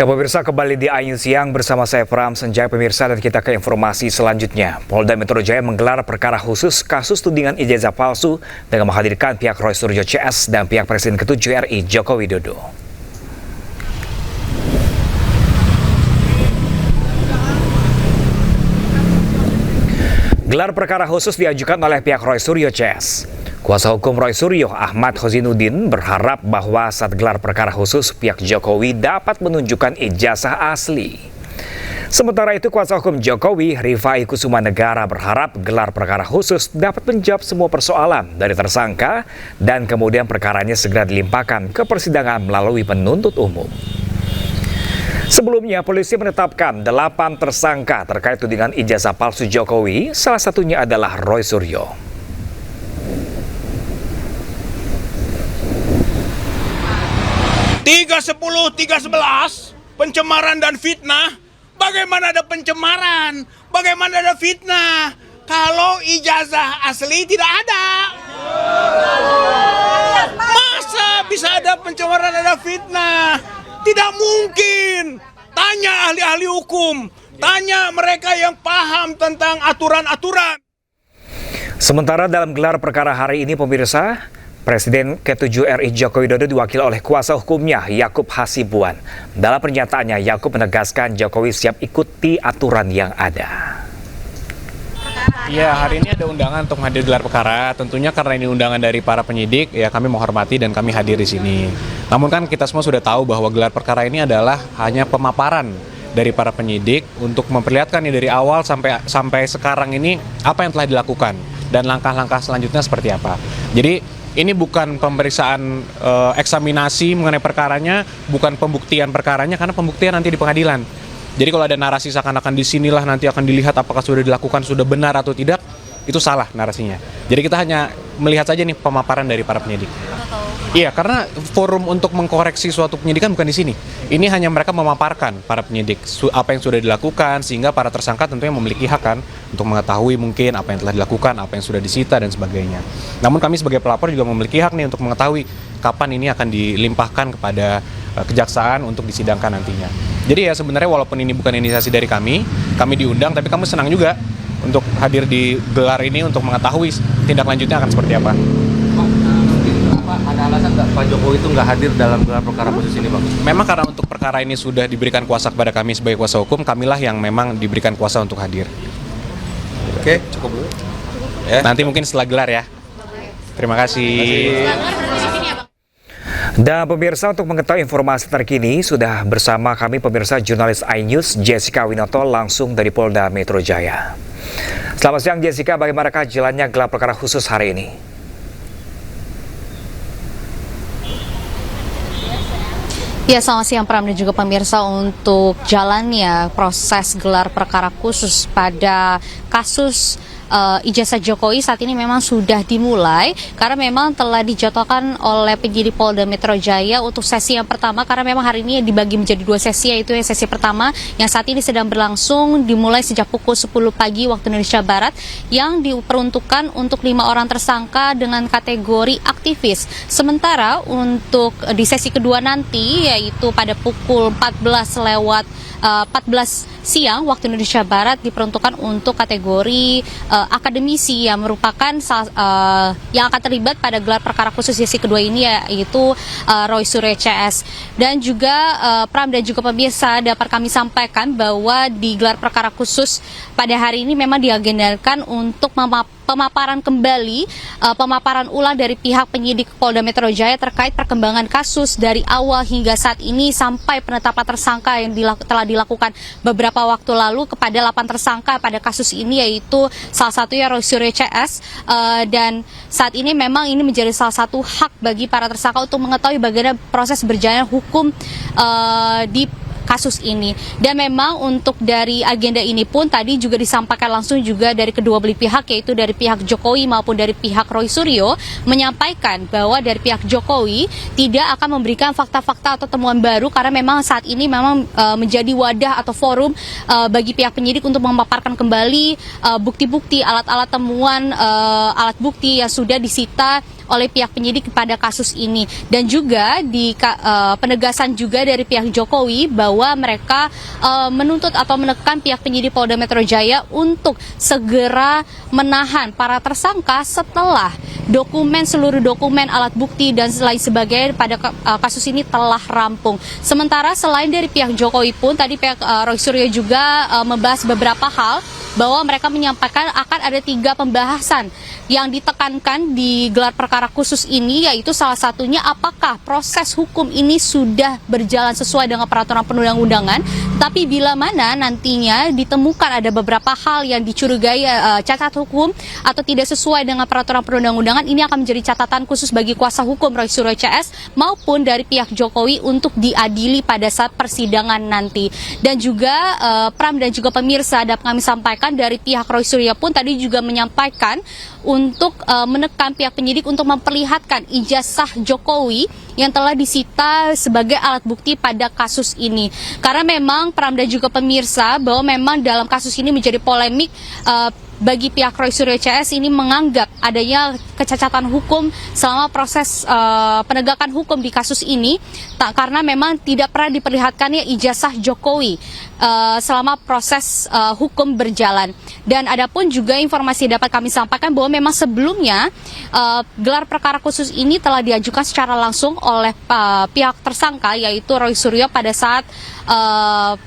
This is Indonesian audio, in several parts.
Ya pemirsa, kembali di Ayu Siang bersama saya Pram Senjaya pemirsa, dan kita ke informasi selanjutnya. Polda Metro Jaya menggelar perkara khusus kasus tudingan ijazah palsu dengan menghadirkan pihak Roy Suryo CS dan pihak Presiden ke-7 RI Joko Widodo. Gelar perkara khusus diajukan oleh pihak Roy Suryo CS. Kuasa hukum Roy Suryo, Ahmad Hozinuddin, berharap bahwa saat gelar perkara khusus, pihak Jokowi dapat menunjukkan ijazah asli. Sementara itu, kuasa hukum Jokowi, Rifai Kusuma Negara, berharap gelar perkara khusus dapat menjawab semua persoalan dari tersangka dan kemudian perkaranya segera dilimpahkan ke persidangan melalui penuntut umum. Sebelumnya, polisi menetapkan 8 tersangka terkait tudingan ijazah palsu Jokowi, salah satunya adalah Roy Suryo. 310, 311 pencemaran dan fitnah. Bagaimana ada pencemaran? Bagaimana ada fitnah? Kalau ijazah asli tidak ada. Masa bisa ada pencemaran, ada fitnah? Tidak mungkin. Tanya ahli-ahli hukum. Tanya mereka yang paham tentang aturan-aturan. Sementara dalam gelar perkara hari ini pemirsa, Presiden ke-7 RI Joko Widodo diwakili oleh kuasa hukumnya Yakub Hasibuan. Dalam pernyataannya, Yakub menegaskan Jokowi siap ikuti aturan yang ada. Ya, hari ini ada undangan untuk hadir gelar perkara. Tentunya karena ini undangan dari para penyidik, ya kami menghormati dan kami hadir di sini. Namun kan kita semua sudah tahu bahwa gelar perkara ini adalah hanya pemaparan dari para penyidik untuk memperlihatkan nih dari awal sampai sekarang ini apa yang telah dilakukan dan langkah-langkah selanjutnya seperti apa. Jadi ini bukan pemeriksaan eksaminasi mengenai perkaranya, bukan pembuktian perkaranya, karena pembuktian nanti di pengadilan. Jadi kalau ada narasi seakan-akan di sinilah nanti akan dilihat apakah sudah dilakukan, sudah benar atau tidak, itu salah narasinya. Jadi kita hanya melihat saja nih pemaparan dari para penyidik. Iya, karena forum untuk mengkoreksi suatu penyidikan bukan di sini. Ini hanya mereka memaparkan para penyidik apa yang sudah dilakukan, sehingga para tersangka tentunya memiliki hak kan untuk mengetahui mungkin apa yang telah dilakukan, apa yang sudah disita dan sebagainya. Namun kami sebagai pelapor juga memiliki hak nih untuk mengetahui kapan ini akan dilimpahkan kepada kejaksaan untuk disidangkan nantinya. Jadi ya sebenarnya walaupun ini bukan inisiasi dari kami diundang, tapi kami senang juga untuk hadir di gelar ini untuk mengetahui tindak lanjutnya akan seperti apa. Ada alasan nggak Pak Jokowi itu nggak hadir dalam gelar perkara khusus ini, Bang? Memang karena untuk perkara ini sudah diberikan kuasa kepada kami sebagai kuasa hukum, kamilah yang memang diberikan kuasa untuk hadir. Oke, cukup dulu. Ya. Nanti mungkin setelah gelar ya. Terima kasih. Dan pemirsa, untuk mengetahui informasi terkini sudah bersama kami pemirsa jurnalis iNews Jessica Winoto langsung dari Polda Metro Jaya. Selamat siang Jessica, bagaimanakah jalannya gelar perkara khusus hari ini? Ya, selamat siang Pram dan juga pemirsa. Untuk jalannya proses gelar perkara khusus pada kasus ijazah Jokowi saat ini memang sudah dimulai karena memang telah dijadwalkan oleh penyidik Polda Metro Jaya untuk sesi yang pertama, karena memang hari ini dibagi menjadi 2 sesi, yaitu sesi pertama yang saat ini sedang berlangsung dimulai sejak pukul 10 pagi waktu Indonesia Barat yang diperuntukkan untuk 5 orang tersangka dengan kategori aktivis. Sementara untuk di sesi kedua nanti yaitu pada pukul 14 siang waktu Indonesia Barat diperuntukkan untuk kategori akademisi yang merupakan yang akan terlibat pada gelar perkara khusus sesi kedua ini, yaitu Roy Suryo CS. Dan juga Pram dan juga pemirsa, dapat kami sampaikan bahwa di gelar perkara khusus pada hari ini memang diagendakan untuk pemaparan kembali, pemaparan ulang dari pihak penyidik Polda Metro Jaya terkait perkembangan kasus dari awal hingga saat ini sampai penetapan tersangka yang telah dilakukan beberapa waktu lalu kepada 8 tersangka pada kasus ini, yaitu salah satunya Roy Suryo CS. Dan saat ini memang ini menjadi salah satu hak bagi para tersangka untuk mengetahui bagaimana proses berjalan hukum di kasus ini. Dan memang untuk dari agenda ini pun tadi juga disampaikan langsung juga dari kedua belah pihak, yaitu dari pihak Jokowi maupun dari pihak Roy Suryo, menyampaikan bahwa dari pihak Jokowi tidak akan memberikan fakta-fakta atau temuan baru karena memang saat ini memang menjadi wadah atau forum bagi pihak penyidik untuk memaparkan kembali bukti-bukti, alat-alat temuan, alat bukti yang sudah disita oleh pihak penyidik pada kasus ini. Dan juga di penegasan juga dari pihak Jokowi bahwa mereka menuntut atau menekan pihak penyidik Polda Metro Jaya untuk segera menahan para tersangka setelah seluruh dokumen, alat bukti dan lain sebagainya pada kasus ini telah rampung. Sementara selain dari pihak Jokowi pun tadi pihak Roy Suryo juga membahas beberapa hal bahwa mereka menyampaikan akan ada 3 pembahasan yang ditekankan di gelar perkara khusus ini, yaitu salah satunya apakah proses hukum ini sudah berjalan sesuai dengan peraturan perundang-undangan, tapi bila mana nantinya ditemukan ada beberapa hal yang dicurigai cacat hukum atau tidak sesuai dengan peraturan perundang-undangan, ini akan menjadi catatan khusus bagi kuasa hukum Roy Suryo CS maupun dari pihak Jokowi untuk diadili pada saat persidangan nanti. Dan juga Pram dan juga pemirsa dapat kami sampaikan dari pihak Roy Suryo pun tadi juga menyampaikan untuk menekan pihak penyidik untuk memperlihatkan ijazah Jokowi yang telah disita sebagai alat bukti pada kasus ini. Karena memang Pram dan juga pemirsa bahwa memang dalam kasus ini menjadi polemik bagi pihak Roy Suryo CS ini menganggap adanya kecacatan hukum selama proses penegakan hukum di kasus ini, karena memang tidak pernah diperlihatkannya ijazah Jokowi selama proses hukum berjalan. Dan adapun juga informasi dapat kami sampaikan bahwa memang sebelumnya gelar perkara khusus ini telah diajukan secara langsung oleh pihak tersangka, yaitu Roy Suryo pada saat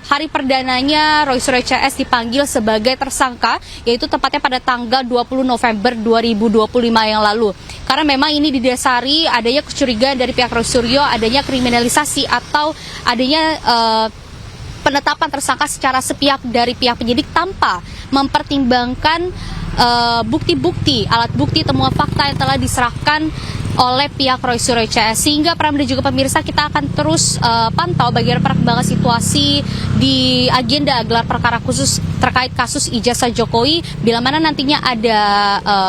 hari perdananya Roy Suryo CS dipanggil sebagai tersangka, yaitu tepatnya pada tanggal 20 November 2025 yang lalu. Karena memang ini didasari adanya kecurigaan dari pihak Roy Suryo adanya kriminalisasi atau adanya penetapan tersangka secara sepihak dari pihak penyidik tanpa mempertimbangkan bukti-bukti, alat bukti, temuan fakta yang telah diserahkan oleh pihak Roy Suryo CS. Sehingga Pram dan juga pemirsa, kita akan terus pantau bagaimana perkembangan situasi di agenda gelar perkara khusus terkait kasus ijazah Jokowi. Bila mana nantinya ada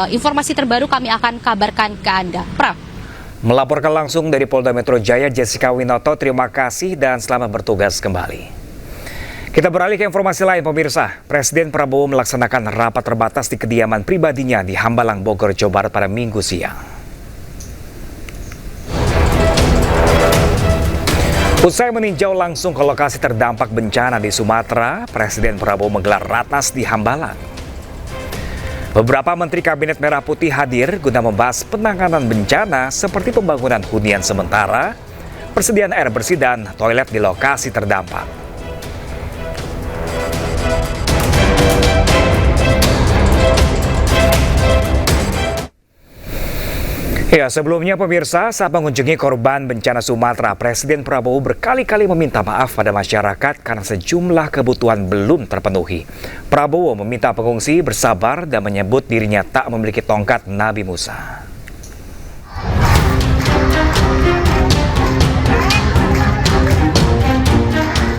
informasi terbaru, kami akan kabarkan ke Anda. Pram. Melaporkan langsung dari Polda Metro Jaya, Jessica Winoto, terima kasih dan selamat bertugas kembali. Kita beralih ke informasi lain, pemirsa. Presiden Prabowo melaksanakan rapat terbatas di kediaman pribadinya di Hambalang, Bogor, Jawa Barat pada Minggu siang. Usai meninjau langsung ke lokasi terdampak bencana di Sumatera, Presiden Prabowo menggelar ratas di Hambalang. Beberapa Menteri Kabinet Merah Putih hadir guna membahas penanganan bencana seperti pembangunan hunian sementara, persediaan air bersih dan toilet di lokasi terdampak. Ya, sebelumnya pemirsa, saat mengunjungi korban bencana Sumatera, Presiden Prabowo berkali-kali meminta maaf pada masyarakat karena sejumlah kebutuhan belum terpenuhi. Prabowo meminta pengungsi bersabar dan menyebut dirinya tak memiliki tongkat Nabi Musa.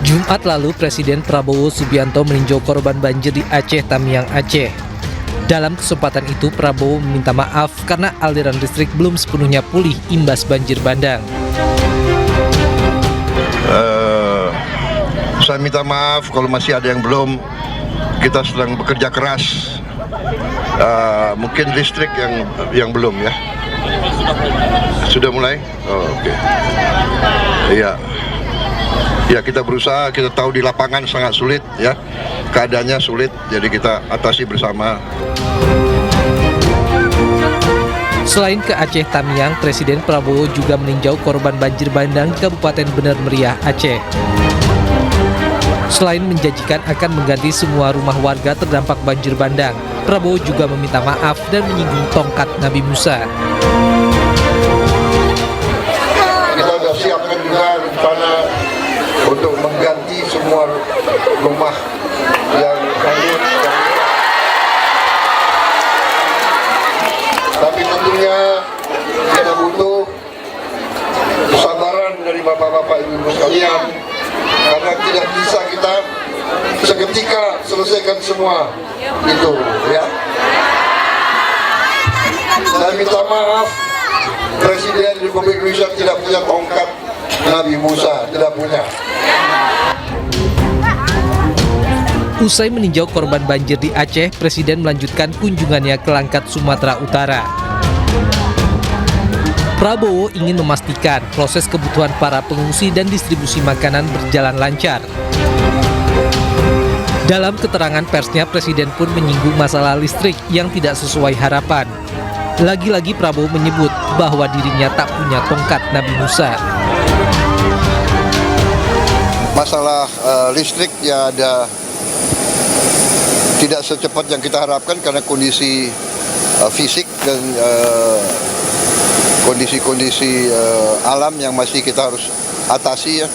Jumat lalu, Presiden Prabowo Subianto meninjau korban banjir di Aceh, Tamiang, Aceh. Dalam kesempatan itu, Prabowo meminta maaf karena aliran listrik belum sepenuhnya pulih imbas banjir bandang. Saya minta maaf kalau masih ada yang belum. Kita sedang bekerja keras. Mungkin listrik yang belum ya. Sudah mulai? Oh, oke. Iya. Ya, kita berusaha, kita tahu di lapangan sangat sulit ya. Keadaannya sulit, jadi kita atasi bersama. Selain ke Aceh Tamiang, Presiden Prabowo juga meninjau korban banjir bandang di Kabupaten Bener Meriah, Aceh. Selain menjanjikan akan mengganti semua rumah warga terdampak banjir bandang, Prabowo juga meminta maaf dan menyinggung tongkat Nabi Musa. Kita sudah siapkan juga rencana untuk mengganti semua rumah yang hancur. Tapi tentunya kita butuh kesabaran dari bapak-bapak ibu-ibu sekalian, karena tidak bisa kita seketika selesaikan semua itu ya. Saya minta maaf, Presiden Republik Indonesia tidak punya tongkat Nabi Musa, tidak punya. Usai meninjau korban banjir di Aceh, Presiden melanjutkan kunjungannya ke Langkat, Sumatera Utara. Prabowo ingin memastikan proses kebutuhan para pengungsi dan distribusi makanan berjalan lancar. Dalam keterangan persnya, Presiden pun menyinggung masalah listrik yang tidak sesuai harapan. Lagi-lagi Prabowo menyebut bahwa dirinya tak punya tongkat Nabi Musa. Masalah listrik ya ada tidak secepat yang kita harapkan karena kondisi fisik dan kondisi-kondisi alam yang masih kita harus atasi ya.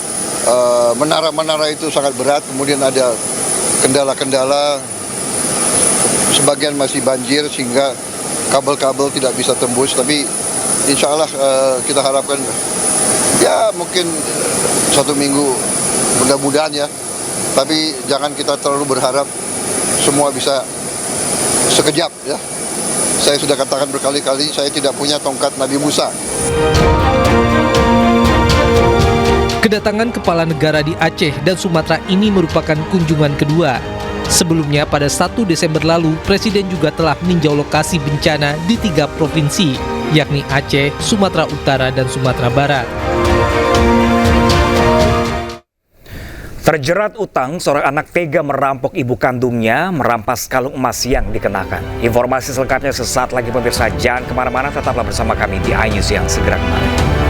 Menara-menara itu sangat berat, kemudian ada kendala-kendala, sebagian masih banjir sehingga kabel-kabel tidak bisa tembus, tapi insya Allah kita harapkan ya mungkin 1 minggu mudah-mudahan ya, tapi jangan kita terlalu berharap semua bisa sekejap ya. Saya sudah katakan berkali-kali, saya tidak punya tongkat Nabi Musa. Kedatangan kepala negara di Aceh dan Sumatera ini merupakan kunjungan kedua. Sebelumnya pada 1 Desember lalu, Presiden juga telah meninjau lokasi bencana di 3 provinsi, yakni Aceh, Sumatera Utara, dan Sumatera Barat. Terjerat utang, seorang anak tega merampok ibu kandungnya, merampas kalung emas yang dikenakan. Informasi selengkapnya sesaat lagi pemirsa, jangan kemana-mana, tetaplah bersama kami di iNews yang segera kembali.